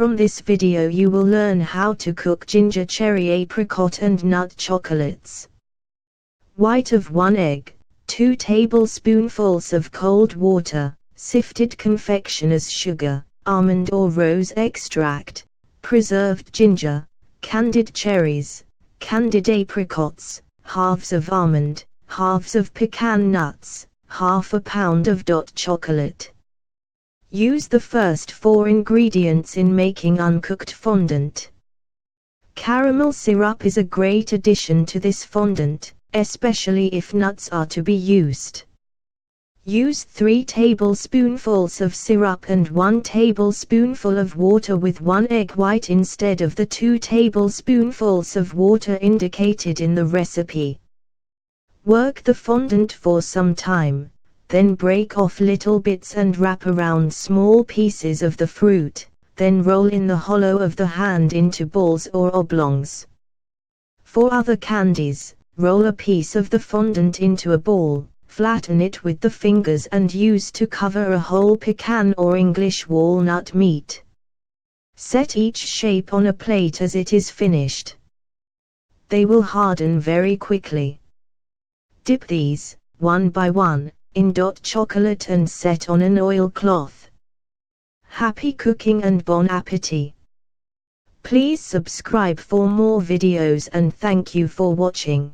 From this video you will learn how to cook ginger cherry apricot and nut chocolates. White of 1 egg, 2 tablespoonfuls of cold water, sifted confectioner's sugar, almond or rose extract, preserved ginger, candied cherries, candied apricots, halves of almond, halves of pecan nuts, half a pound of dot chocolate. Use the first 4 ingredients in making uncooked fondant. Caramel syrup is a great addition to this fondant, especially if nuts are to be used. Use 3 tablespoonfuls of syrup and 1 tablespoonful of water with 1 egg white instead of the 2 tablespoonfuls of water indicated in the recipe. Work the fondant for some time. Then break off little bits and wrap around small pieces of the fruit, then roll in the hollow of the hand into balls or oblongs. For other candies, roll a piece of the fondant into a ball, flatten it with the fingers and use to cover a whole pecan or English walnut meat. Set each shape on a plate as it is finished. They will harden very quickly. Dip these, one by one, in dot chocolate and set on an oilcloth. Happy cooking and bon appétit! Please subscribe for more videos and thank you for watching.